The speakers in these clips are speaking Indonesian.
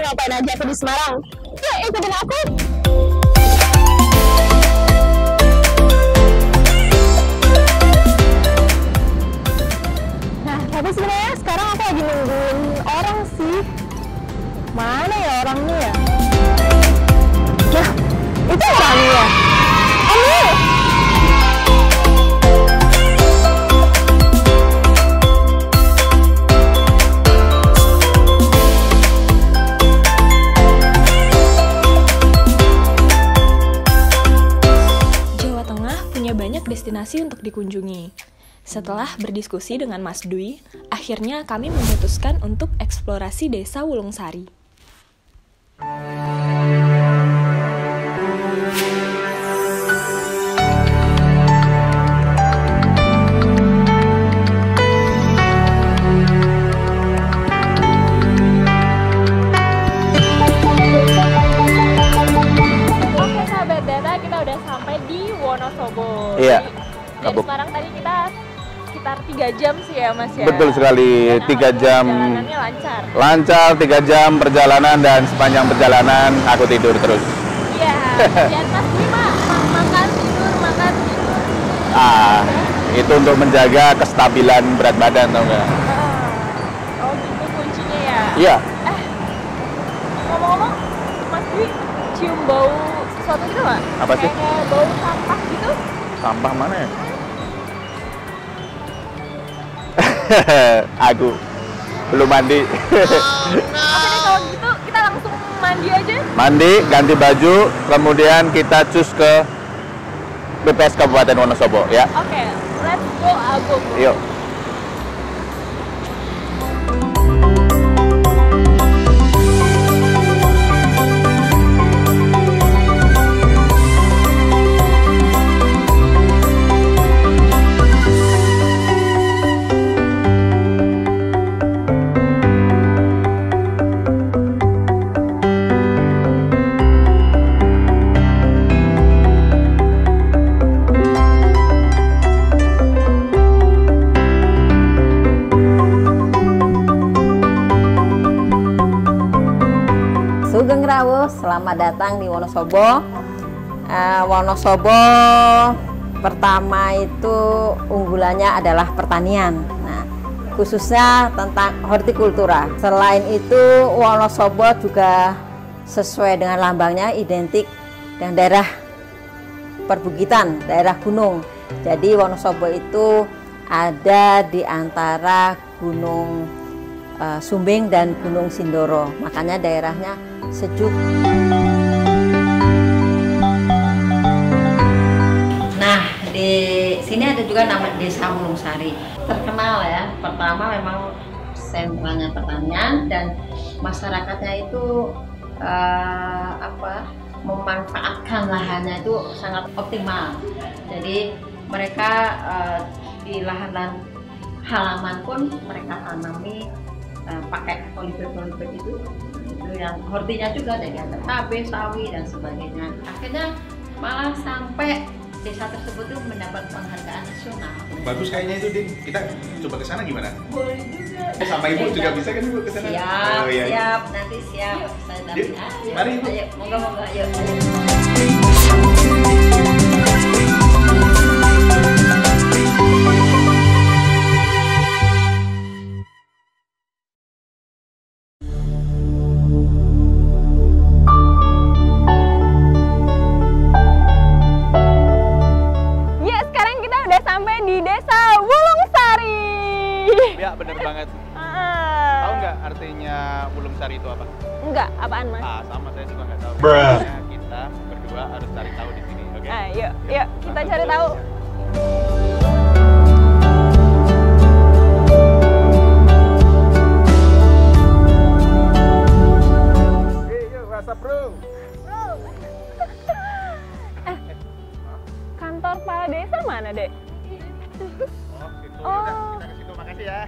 ngapain aja aku di Semarang? Yuk ikutin aku. Nah, tapi sebenarnya sekarang aku lagi nungguin orang sih. Mana ya orangnya ya? Nah, itu orangnya. Ami! Jawa Tengah punya banyak destinasi untuk dikunjungi. Setelah berdiskusi dengan Mas Dwi, akhirnya kami memutuskan untuk eksplorasi Desa Wulung Sari. Oke sahabat data, kita udah sampai di Wonosobo. Iya. Dari Semarang tadi kita sekitar 3 jam sih ya Mas ya. Betul sekali, 3 jam. Perjalanannya lancar. Lancar, 3 jam perjalanan, dan sepanjang perjalanan aku tidur terus. Iya. Dan Mas Bima makan tidur. Itu untuk menjaga kestabilan berat badan, tau nggak? Oh gitu kuncinya ya. Iya. Ngomong-ngomong, Mas Dwi cium bau sesuatu gitu nggak? Apa sih? Kayak bau sampah gitu. Sampah mana ya? Aku belum mandi. Oke deh kalau gitu kita langsung mandi aja. Mandi, ganti baju, kemudian kita cus ke BPS Kabupaten Wonosobo ya. Oke, let's go Agung. Yuk. Sugeng Rawuh, selamat datang di Wonosobo. Wonosobo pertama itu unggulannya adalah pertanian. Nah, khususnya tentang hortikultura. Selain itu, Wonosobo juga sesuai dengan lambangnya identik dengan daerah perbukitan, daerah gunung. Jadi Wonosobo itu ada di antara Gunung Sumbing dan Gunung Sindoro, makanya daerahnya sejuk. Nah, di sini ada juga nama Desa Wulung Sari. Terkenal ya, pertama memang sentranya pertanian dan masyarakatnya itu memanfaatkan lahannya itu sangat optimal. Jadi mereka di lahan halaman pun mereka tanami pakai polybag itu yang hortinya juga dari ada cabai, sawi dan sebagainya. Akhirnya malah sampai desa tersebut itu mendapat penghargaan nasional. Bagus kayaknya itu, Din. Kita coba ke sana gimana? Boleh juga. Sama Ibu juga bisa kan Ibu ke sana? Siap, Oh, iya. siap. Nanti siap. Saya Yuk, dapat. mari Ibu. Ayo, moga-moga. Ayo. Ya, sekarang kita udah sampai di Desa Wulung Sari. Ya, bener banget. Tahu nggak artinya Wulung Sari itu apa? Enggak, apaan Mas? Sama saya juga nggak tahu. Bruh. Makanya kita berdua harus cari tahu di sini, oke? Yuk, kita cari tahu. Yuk, WhatsApp bro. Kantor kepala desa mana, Dek? Oh, situ. Oh. Yaudah, kita ke situ. Makasih ya.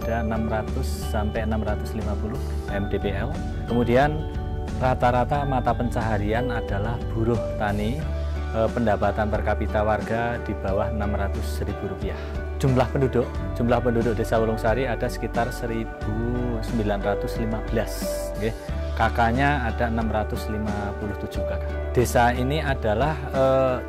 ada 600 sampai 650 mdpl. Kemudian rata-rata mata pencaharian adalah buruh tani, pendapatan per kapita warga di bawah Rp600.000. Jumlah penduduk Desa Wulungsari ada sekitar 1.915. Okay. Kakaknya ada 657 kakak. Desa ini adalah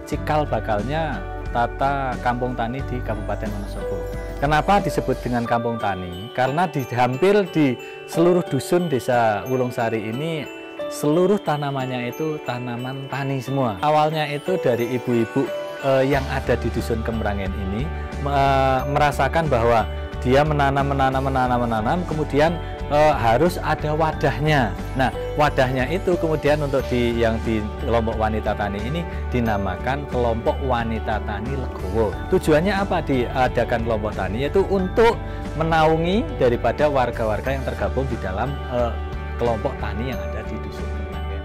cikal bakalnya tata kampung tani di Kabupaten Wonosobo. Kenapa disebut dengan kampung tani? Karena hampir di seluruh dusun Desa Wulungsari ini seluruh tanamannya itu tanaman tani semua. Awalnya itu dari ibu-ibu yang ada di dusun Kemerangin ini merasakan bahwa dia menanam, kemudian harus ada wadahnya. Nah, wadahnya itu kemudian untuk yang di kelompok wanita tani ini dinamakan kelompok wanita tani Legowo. Tujuannya apa diadakan kelompok tani? Yaitu untuk menaungi daripada warga-warga yang tergabung di dalam kelompok tani yang ada di dusun Kemerangin.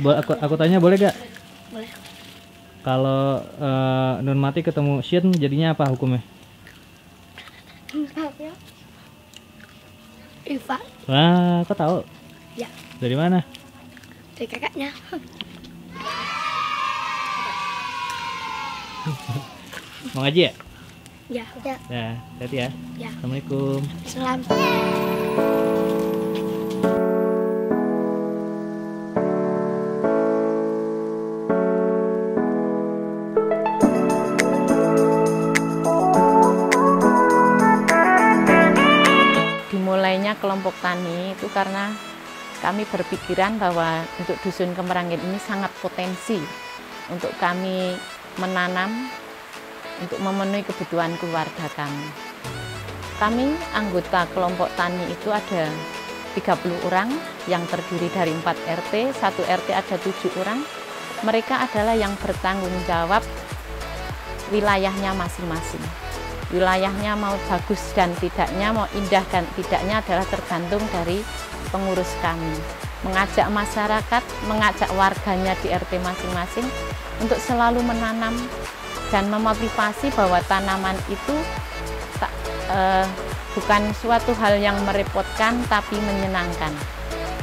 Aku tanya boleh gak? Boleh. Kalau Nun Mati ketemu Shin jadinya apa hukumnya? Iva. Wah, kau tahu? Ya. Dari mana? Dari kakaknya. Mau ngaji ya? Ya. Ya. Ya, hati ya. Ya. Assalamualaikum. Salam. Dimulainya kelompok tani itu karena kami berpikiran bahwa untuk dusun Kemerangin ini sangat potensi untuk kami menanam untuk memenuhi kebutuhan keluarga kami. Kami anggota kelompok tani itu ada 30 orang yang terdiri dari 4 RT, 1 RT ada 7 orang. Mereka adalah yang bertanggung jawab wilayahnya masing-masing. Wilayahnya mau bagus dan tidaknya, mau indah dan tidaknya adalah tergantung dari pengurus kami. Mengajak masyarakat, mengajak warganya di RT masing-masing untuk selalu menanam dan memotivasi bahwa tanaman itu bukan suatu hal yang merepotkan tapi menyenangkan.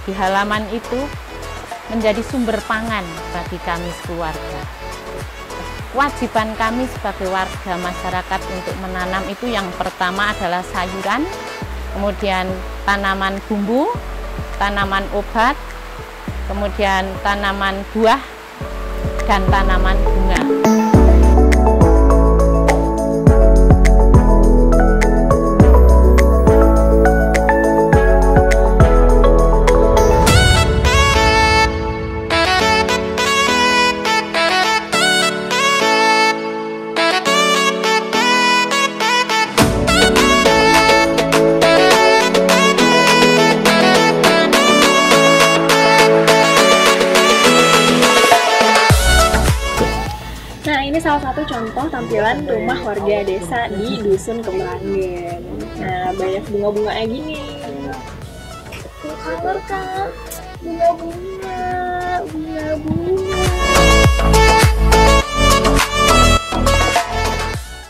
Di halaman itu menjadi sumber pangan bagi kami sekeluarga. Kewajiban kami sebagai warga masyarakat untuk menanam itu yang pertama adalah sayuran, kemudian tanaman bumbu, tanaman obat, kemudian tanaman buah, dan tanaman bunga. Ini salah satu contoh tampilan rumah warga desa di Dusun Kemerangin. Nah, banyak bunga-bunganya gini. Color Kak, bunga-bunga.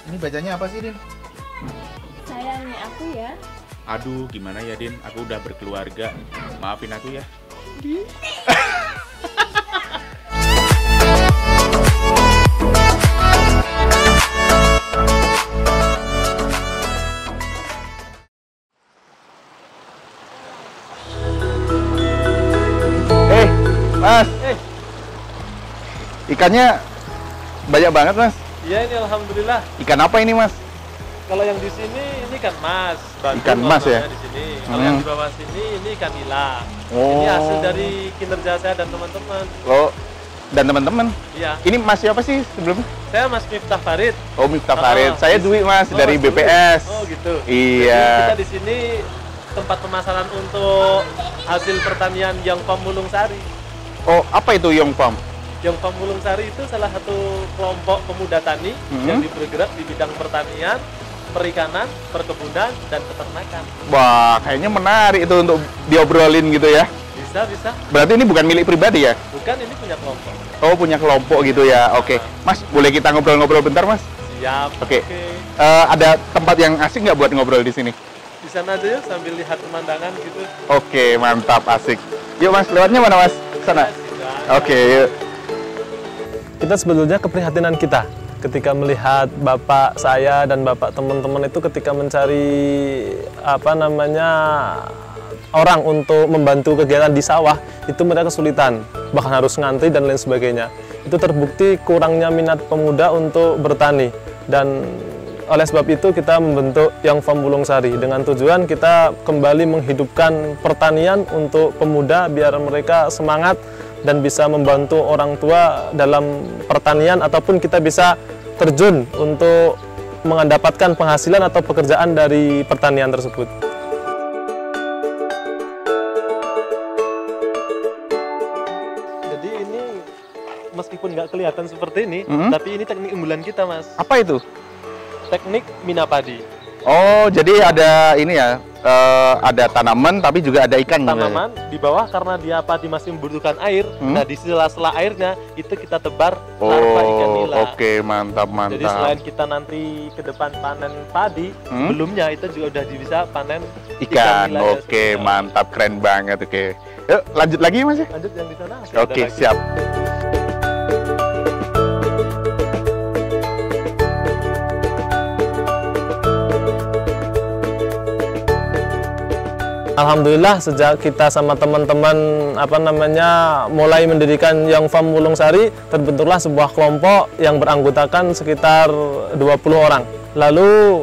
Ini bacanya apa sih, Din? Sayangnya aku ya. Aduh, gimana ya, Din? Aku udah berkeluarga. Maafin aku ya. Mas, ikannya banyak banget, Mas. Iya, ini alhamdulillah. Ikan apa ini, Mas? Kalau yang di sini ini ikan mas. Ikan mas ya? Di sini. Kalau yang di bawah sini ini ikan nila. Oh. Ini hasil dari kinerja saya dan teman-teman. Oh, dan teman-teman? Iya. Ini Mas siapa sih sebelumnya? Saya Mas Miftah Farid. Oh, Miftah Farid. Saya Dwi, Mas, dari Mas BPS. Dwi. Oh, gitu. Iya. Jadi kita di sini tempat pemasaran untuk hasil pertanian Yongpam Wulungsari. Oh, apa itu Yongpam? Yongpam Wulungsari itu salah satu kelompok pemuda tani yang bergerak di bidang pertanian perikanan, perkebunan, dan peternakan. Wah, kayaknya menarik itu untuk diobrolin gitu ya. Bisa. Berarti ini bukan milik pribadi ya? Bukan, ini punya kelompok. Oh, punya kelompok gitu ya. Oke. Mas, boleh kita ngobrol-ngobrol bentar, Mas? Siap. Oke. Ada tempat yang asik nggak buat ngobrol di sini? Di sana aja yuk, sambil lihat pemandangan gitu. Oke, mantap, asik. Yuk, Mas, lewatnya mana, Mas? Sana. Oke, yuk. Kita sebetulnya keprihatinan kita ketika melihat bapak saya dan bapak teman-teman itu ketika mencari orang untuk membantu kegiatan di sawah, itu mereka kesulitan, bahkan harus ngantri dan lain sebagainya. Itu terbukti kurangnya minat pemuda untuk bertani, dan oleh sebab itu kita membentuk Young Farm Wulung Sari dengan tujuan kita kembali menghidupkan pertanian untuk pemuda biar mereka semangat dan bisa membantu orang tua dalam pertanian, ataupun kita bisa terjun untuk mendapatkan penghasilan atau pekerjaan dari pertanian tersebut. Meskipun nggak kelihatan seperti ini, tapi ini teknik unggulan kita, Mas. Apa itu? Teknik minapadi. Oh, jadi ada ini ya, ada tanaman tapi juga ada ikan. Tanaman di bawah karena dia padi masih membutuhkan air. Nah, di sela-sela airnya itu kita tebar larva ikan nila. Oke, mantap. Jadi selain kita nanti ke depan panen padi, sebelumnya itu juga udah bisa panen ikan nila. Oke, mantap, keren banget. Oke. Yuk, lanjut lagi, Mas. Lanjut yang di sana. Oke, siap. Alhamdulillah sejak kita sama teman-teman mulai mendirikan Young Farm Wulung Sari, terbentuklah sebuah kelompok yang beranggotakan sekitar 20 orang. Lalu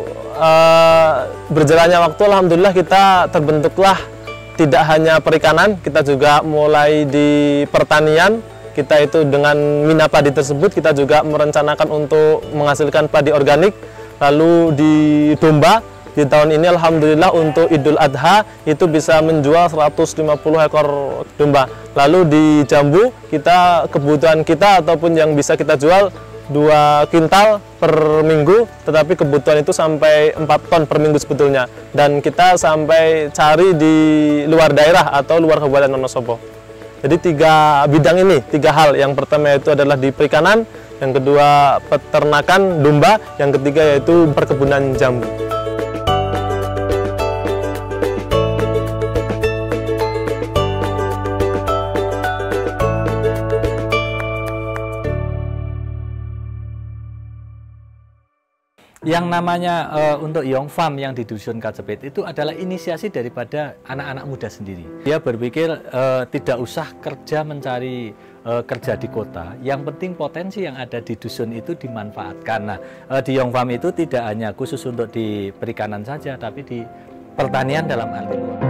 berjalannya waktu, alhamdulillah kita terbentuklah tidak hanya perikanan, kita juga mulai di pertanian. Kita itu dengan minapadi tersebut kita juga merencanakan untuk menghasilkan padi organik. Lalu di domba, di tahun ini alhamdulillah untuk Idul Adha itu bisa menjual 150 ekor domba. Lalu di jambu kita kebutuhan kita ataupun yang bisa kita jual 2 kintal per minggu, tetapi kebutuhan itu sampai 4 ton per minggu sebetulnya. Dan kita sampai cari di luar daerah atau luar Kabupaten Wonosobo. Jadi 3 bidang ini, 3 hal. Yang pertama itu adalah di perikanan, yang kedua peternakan domba, yang ketiga yaitu perkebunan jambu. Yang namanya untuk Young Farm yang di Dusun Kacepit itu adalah inisiasi daripada anak-anak muda sendiri. Dia berpikir tidak usah kerja mencari kerja di kota, yang penting potensi yang ada di dusun itu dimanfaatkan. Nah, di Young Farm itu tidak hanya khusus untuk di perikanan saja, tapi di pertanian dalam arti luas.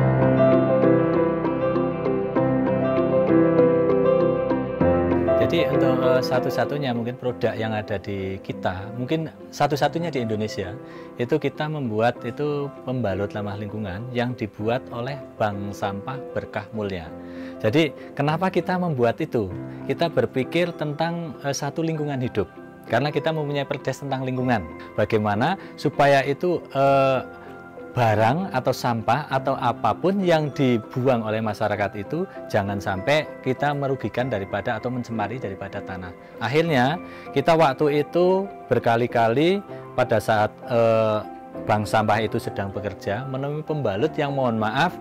Jadi untuk satu-satunya mungkin produk yang ada di kita, mungkin satu-satunya di Indonesia, itu kita membuat itu pembalut ramah lingkungan yang dibuat oleh Bank Sampah Berkah Mulia. Jadi kenapa kita membuat itu? Kita berpikir tentang satu lingkungan hidup, karena kita mempunyai perdes tentang lingkungan. Bagaimana supaya itu barang atau sampah atau apapun yang dibuang oleh masyarakat itu jangan sampai kita merugikan daripada atau mencemari daripada tanah. Akhirnya kita waktu itu berkali-kali pada saat bank sampah itu sedang bekerja menemui pembalut yang mohon maaf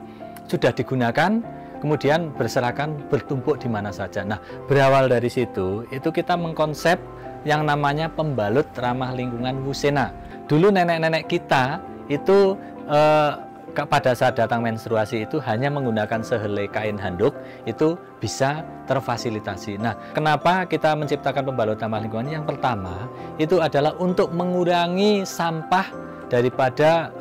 sudah digunakan kemudian berserakan bertumpuk di mana saja. Nah, berawal dari situ itu kita mengkonsep yang namanya pembalut ramah lingkungan Wusena. Dulu nenek-nenek kita itu pada saat datang menstruasi itu hanya menggunakan sehelai kain handuk itu bisa terfasilitasi. Nah, kenapa kita menciptakan pembalut ramah lingkungan? Yang pertama itu adalah untuk mengurangi sampah daripada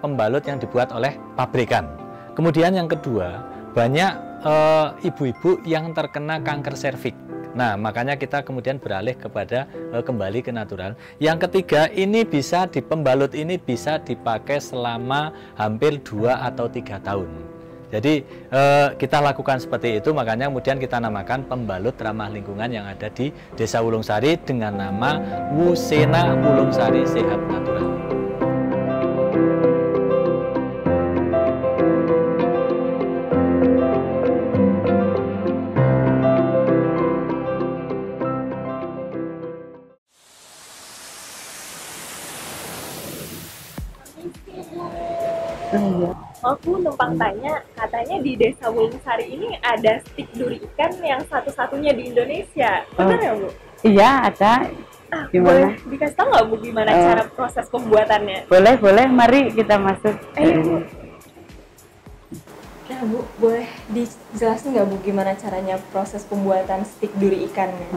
pembalut yang dibuat oleh pabrikan. Kemudian yang kedua, banyak ibu-ibu yang terkena kanker serviks. Nah, makanya kita kemudian beralih kepada kembali ke natural. Yang ketiga, ini bisa pembalut ini bisa dipakai selama hampir 2 atau 3 tahun. Jadi kita lakukan seperti itu, makanya kemudian kita namakan pembalut ramah lingkungan yang ada di Desa Wulung Sari dengan nama Wusena Wulung Sari Sehat Natural. aku numpang tanya, katanya di Desa Wulungsari ini ada stik duri ikan yang satu-satunya di Indonesia. Benar ya, Bu? Iya, ada. Boleh dikasih tahu nggak, Bu, gimana cara proses pembuatannya? Boleh. Mari kita masuk. Bu. Nah, Bu, boleh dijelasin nggak, Bu, gimana caranya proses pembuatan stik duri ikannya?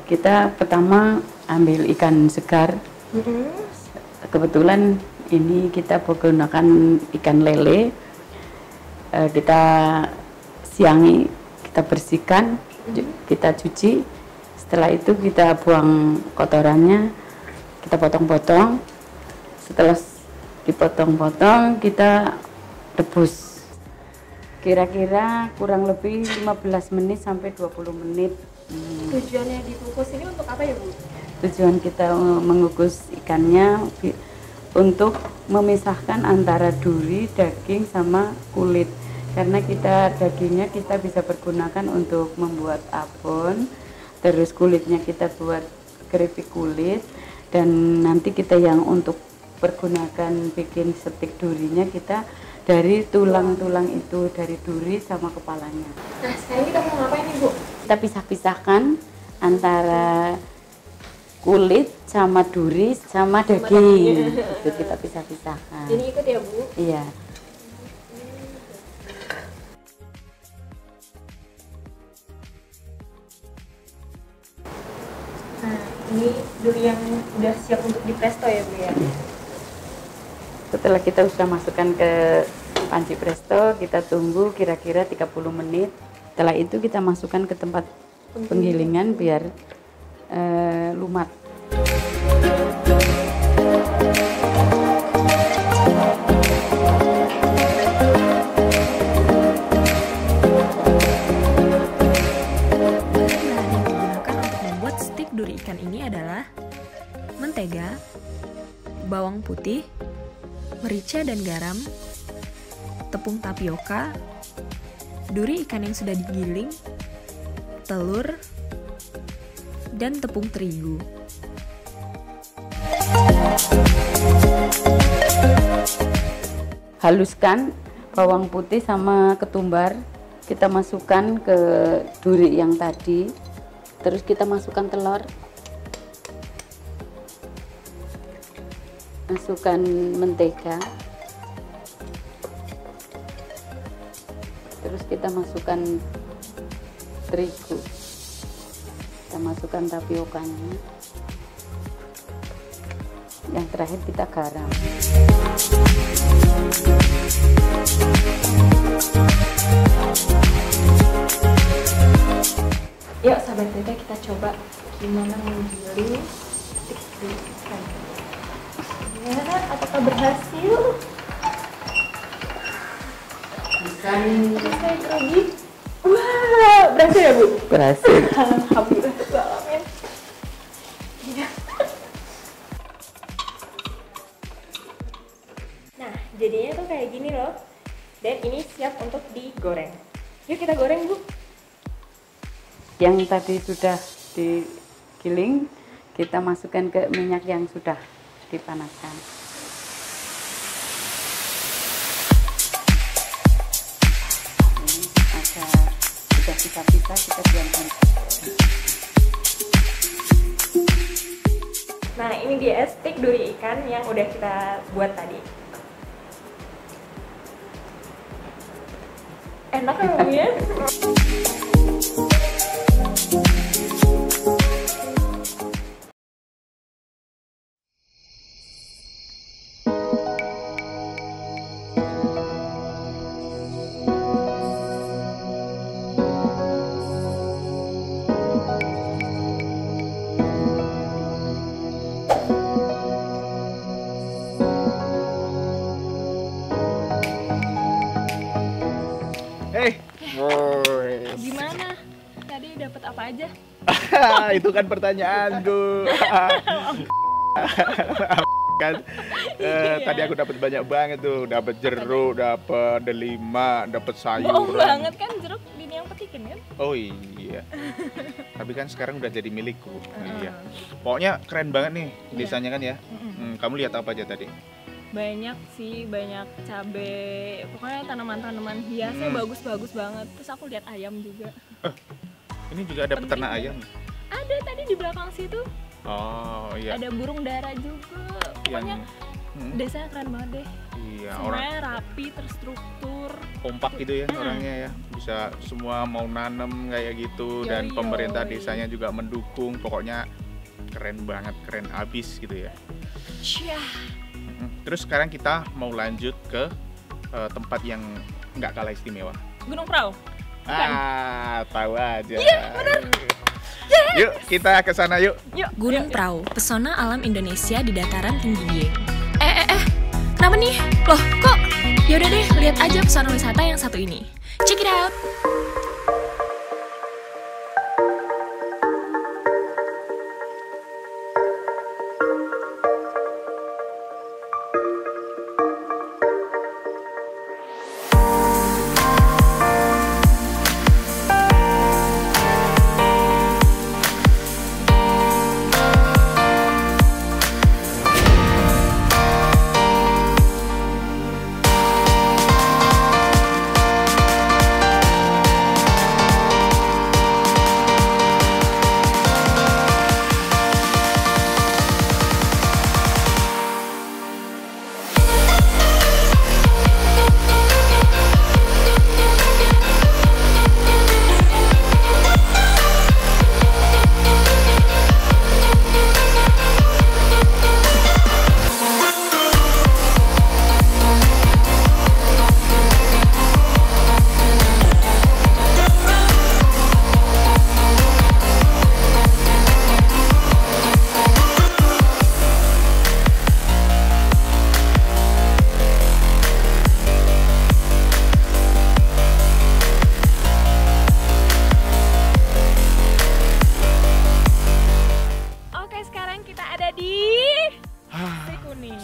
Kita pertama ambil ikan segar. Kebetulan ini kita menggunakan ikan lele. Kita siangi, kita bersihkan, kita cuci. Setelah itu kita buang kotorannya, kita potong-potong. Setelah dipotong-potong, kita rebus. Kira-kira kurang lebih 15 menit sampai 20 menit. Tujuannya dikukus ini untuk apa ya, Bu? Tujuan kita mengukus ikannya untuk memisahkan antara duri, daging, sama kulit. Karena dagingnya kita bisa pergunakan untuk membuat abon, terus kulitnya kita buat keripik kulit, dan nanti kita yang untuk pergunakan bikin stik durinya kita dari tulang-tulang itu, dari duri sama kepalanya. Nah, sekarang kita mau ngapain nih, Bu? Kita pisah-pisahkan antara kulit sama duri sama daging. Itu kita pisah-pisahkan. Jadi ikut ya, Bu? Iya. Nah, ini duri yang udah siap untuk dipresto ya, Bu ya? Setelah kita sudah masukkan ke panci presto, kita tunggu kira-kira 30 menit. Setelah itu kita masukkan ke tempat penggilingan biar lumat. Duri ikan ini adalah mentega, bawang putih, merica dan garam, tepung tapioka, duri ikan yang sudah digiling, telur, dan tepung terigu. Haluskan bawang putih sama ketumbar, kita masukkan ke duri yang tadi. Terus kita masukkan telur, masukkan mentega, terus kita masukkan terigu, kita masukkan tapiokanya, yang terakhir kita garam. Yuk sahabat cerita, kita coba gimana menggiling stik duri ikan. Ya, apakah berhasil? Bisa grogi. Wah, berhasil ya, Bu? Berhasil. Alhamdulillah, amin. Nah, jadinya tuh kayak gini loh. Dan ini siap untuk digoreng. Yuk kita goreng, Bu. Yang tadi sudah digiling, kita masukkan ke minyak yang sudah dipanaskan. Ini ada sudah pisah-pisah, kita diamkan. Nah, ini dia stik duri ikan yang udah kita buat tadi. Enak kan, Bu ya? Gimana? Tadi dapat apa aja? Itu kan pertanyaanku. Kan tadi aku dapat banyak banget tuh, dapat jeruk, dapat delima, dapat sayuran. Bohong banget kan, jeruk Dini yang petikin kan? Oh iya. Tapi kan sekarang udah jadi milikku. Iya. Pokoknya keren banget nih desanya kan ya. Kamu lihat apa aja tadi? Banyak sih, banyak cabai, pokoknya tanaman-tanaman hiasnya bagus-bagus banget. Terus aku lihat ayam juga. Ini juga ada peternak ayam. Ada tadi di belakang situ. Oh iya. Ada burung dara juga. Pokoknya desanya keren banget deh. Iya, semuanya rapi, terstruktur. Kompak gitu ya orangnya ya. Bisa semua mau nanem kayak gitu dan pemerintah desanya juga mendukung. Pokoknya keren banget, keren abis gitu ya. Terus sekarang kita mau lanjut ke tempat yang nggak kalah istimewa. Gunung Prau. Tahu aja. Iya, benar. Yuk, kita ke sana yuk. Gunung Prau, pesona alam Indonesia di dataran tinggi Dieng. Kenapa nih? Loh, kok? Yaudah deh, lihat aja pesona wisata yang satu ini. Check it out.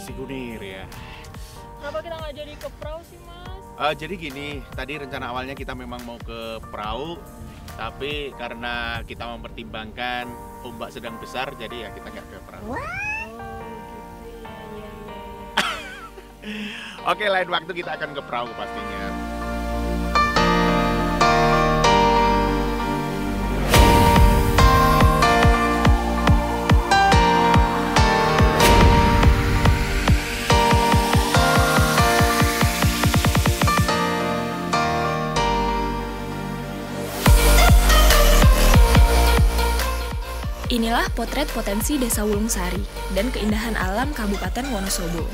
Sikunir ya. Kenapa kita nggak jadi ke Prau sih, Mas? Jadi gini, tadi rencana awalnya kita memang mau ke Prau, tapi karena kita mempertimbangkan ombak sedang besar, jadi ya kita nggak ke Prau. Oke, lain waktu kita akan ke Prau pastinya. Inilah potret potensi Desa Wulungsari dan keindahan alam Kabupaten Wonosobo.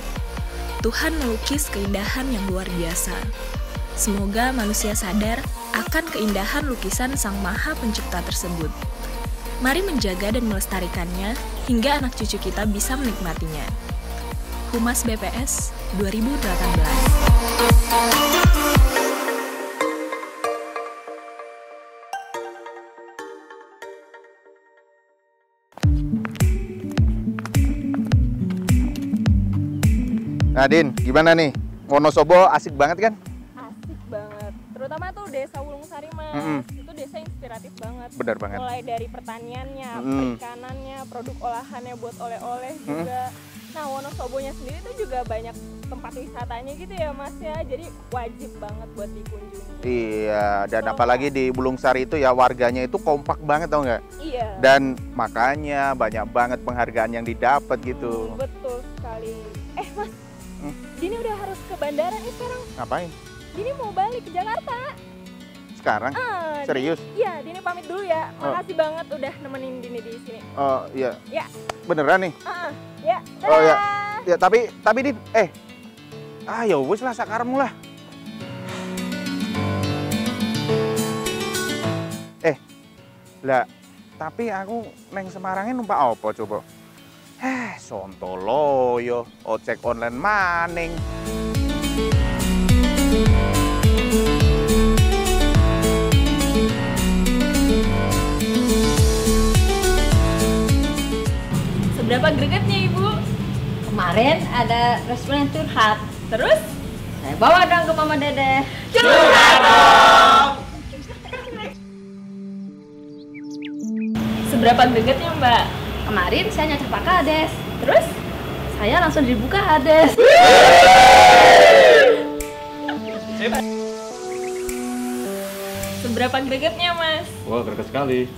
Tuhan melukis keindahan yang luar biasa. Semoga manusia sadar akan keindahan lukisan Sang Maha Pencipta tersebut. Mari menjaga dan melestarikannya hingga anak cucu kita bisa menikmatinya. Humas BPS 2018. Nah, Din, gimana nih? Wonosobo asik banget kan? Asik banget. Terutama tuh Desa Wulungsari, Mas. Itu desa inspiratif banget. Benar banget. Mulai dari pertaniannya, perikanannya, produk olahannya buat oleh-oleh juga. Nah, Wonosobonya sendiri tuh juga banyak tempat wisatanya gitu ya, Mas ya. Jadi wajib banget buat dikunjungi. Iya, dan apalagi di Wulungsari itu ya warganya itu kompak banget, tau nggak? Iya. Dan makanya banyak banget penghargaan yang didapat gitu. Betul sekali. Mas, Dini udah harus ke bandara nih sekarang. Ngapain? Dini mau balik ke Jakarta. Sekarang? Serius? Iya, Dini pamit dulu ya. Makasih banget udah nemenin Dini di sini. Oh iya. Ya. Beneran nih? Ya. Dadah. Oh ya. Ya tapi Din, ya wis lah sakarmu lah. Lah, tapi aku neng Semarangnya numpak apa coba? Sontoloyo, ojek online maning. Seberapa gregetnya, Ibu? Kemarin ada restoran curhat. Terus? Saya bawa dong ke Mama Dede. Curhat dong! Seberapa gregetnya, Mbak? Kemarin saya nyocok Pak Kades. Terus? saya langsung dibuka Hades. Seberapa gregetnya, Mas? Wah, greget sekali.